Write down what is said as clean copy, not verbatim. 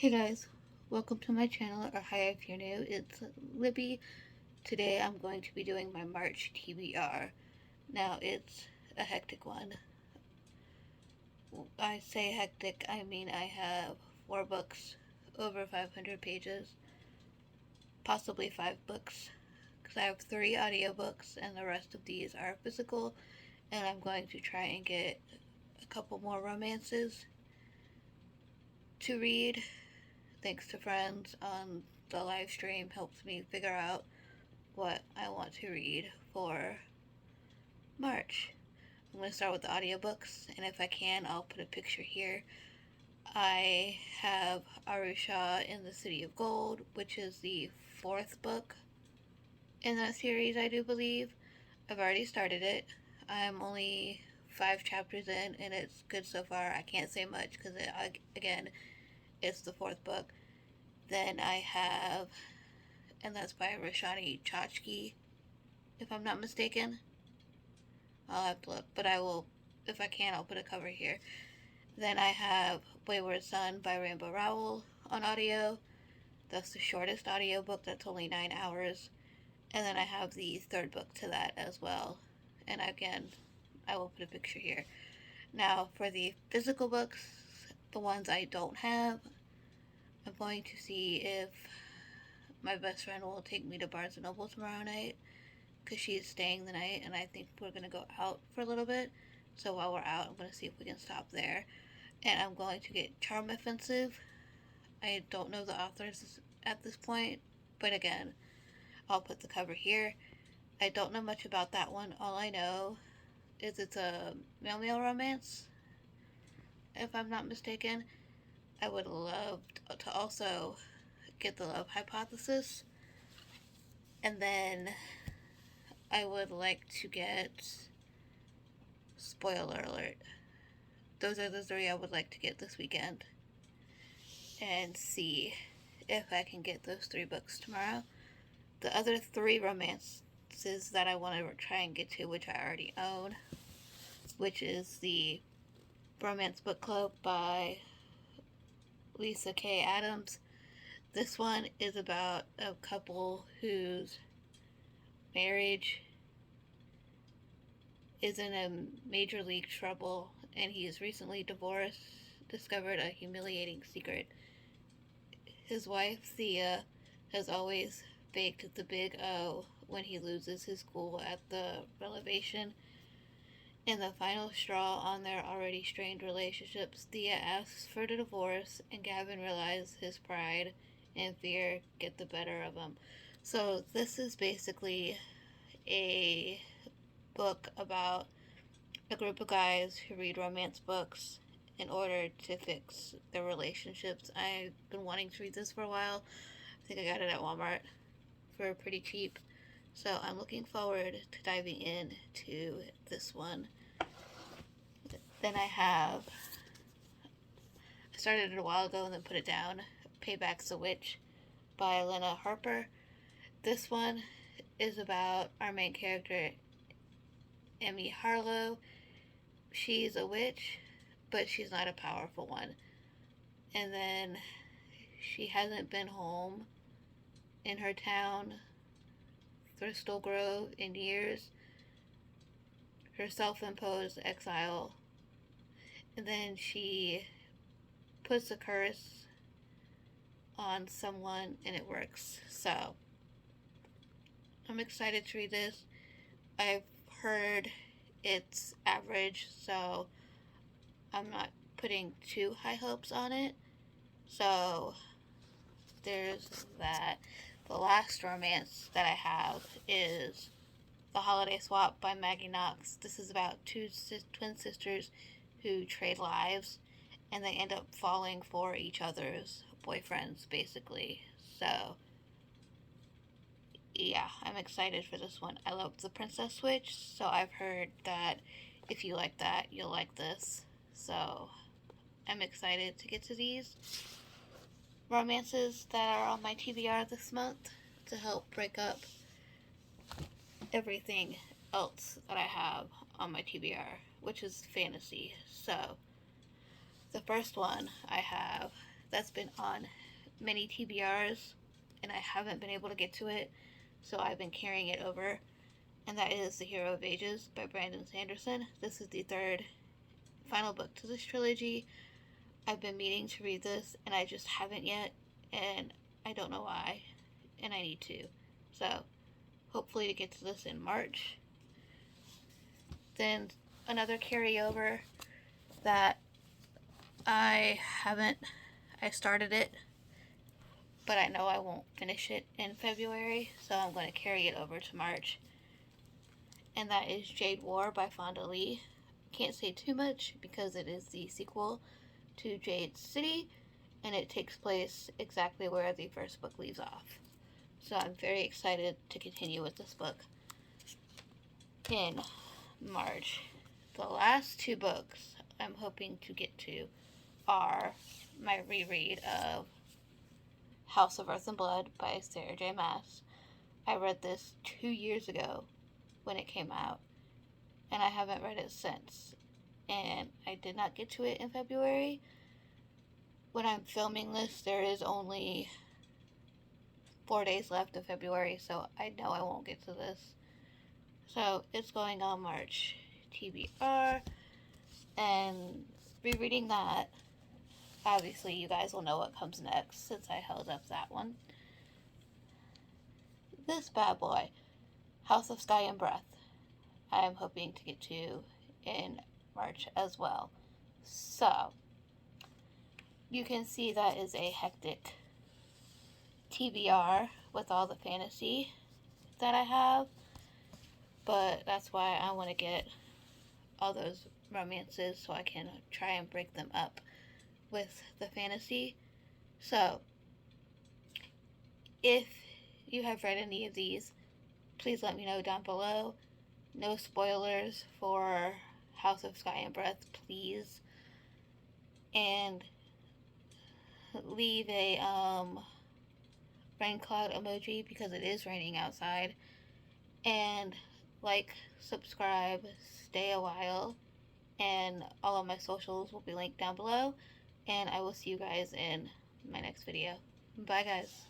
Hey guys, welcome to my channel, or hi if you're new, it's Libby. Today I'm going to be doing my March TBR. Now it's a hectic one. I say hectic, I mean I have 4 books, over 500 pages, possibly 5 books, because I have 3 audiobooks and the rest of these are physical, and I'm going to try and get a couple more romances to read. Thanks to friends on the live stream helps me figure out what I want to read for March. I'm going to start with the audiobooks, and if I can, I'll put a picture here. I have Arusha in the City of Gold, which is the 4th book in that series, I do believe. I've already started it. I'm only 5 chapters in, and it's good so far. I can't say much because, again, it's the 4th book. Then I have, and that's by Roshani Chachki, if I'm not mistaken. I'll have to look, but I will, if I can, I'll put a cover here. Then I have Wayward Son by Rainbow Rowell on audio. That's the shortest audio book, that's only 9 hours. And then I have the 3rd book to that as well. And again, I will put a picture here. Now, for the physical books, the ones I don't have, I'm going to see if my best friend will take me to Barnes & Noble tomorrow night, because she's staying the night, and I think we're going to go out for a little bit. So while we're out, I'm going to see if we can stop there. And I'm going to get Charm Offensive. I don't know the authors at this point, but again, I'll put the cover here. I don't know much about that one. All I know is it's a male-male romance, if I'm not mistaken. I would love to also get the Love Hypothesis. And then I would like to get, spoiler alert, those are the 3 I would like to get this weekend, and see if I can get those 3 books tomorrow. The other 3 romances that I want to try and get to, which I already own, which is the Romance Book Club by Lisa K. Adams. This one is about a couple whose marriage is in a major league trouble, and he is recently divorced, discovered a humiliating secret. His wife, Thea, has always faked the big O when he loses his cool at the revelation. In the final straw on their already strained relationships, Thea asks for the divorce, and Gavin realizes his pride and fear get the better of him. So this is basically a book about a group of guys who read romance books in order to fix their relationships. I've been wanting to read this for a while. I think I got it at Walmart for pretty cheap. So I'm looking forward to diving into this one. Then I started it a while ago and then put it down, Payback's a Witch by Elena Harper. This one is about our main character, Emmy Harlow. She's a witch, but she's not a powerful one. And then she hasn't been home in her town, Thistle Grove, in years. Her self-imposed exile. And then she puts a curse on someone and it works. So I'm excited to read this. I've heard it's average, so I'm not putting too high hopes on it. So there's that. The last romance that I have is The Holiday Swap by Maggie Knox. This is about 2 twin sisters who trade lives, and they end up falling for each other's boyfriends, basically. So yeah, I'm excited for this one. I love The Princess Switch, so I've heard that if you like that, you'll like this. So I'm excited to get to these romances that are on my TBR this month to help break up everything else that I have on my TBR, which is fantasy. So the first one I have that's been on many TBRs, and I haven't been able to get to it, so I've been carrying it over, and that is The Hero of Ages by Brandon Sanderson. This is the third final book to this trilogy. I've been meaning to read this, and I just haven't yet, and I don't know why, and I need to. So, hopefully to get to this in March. Then, another carryover that I started it, but I know I won't finish it in February, so I'm going to carry it over to March. And that is Jade War by Fonda Lee. Can't say too much because it is the sequel to Jade City, and it takes place exactly where the first book leaves off. So I'm very excited to continue with this book in March. The last two books I'm hoping to get to are my reread of House of Earth and Blood by Sarah J. Maas. I read this 2 years ago when it came out, and I haven't read it since. And I did not get to it in February. When I'm filming this, there is only 4 days left of February, so I know I won't get to this. So it's going on March TBR, and rereading that, obviously you guys will know what comes next since I held up that one. This bad boy, House of Sky and Breath, I am hoping to get to in March as well. So, you can see that is a hectic TBR with all the fantasy that I have, but that's why I want to get all those romances so I can try and break them up with the fantasy. So, if you have read any of these, please let me know down below. No spoilers for House of Sky and Breath, please. And leave a rain cloud emoji because it is raining outside. And like, subscribe, stay a while, and all of my socials will be linked down below. And I will see you guys in my next video. Bye, guys.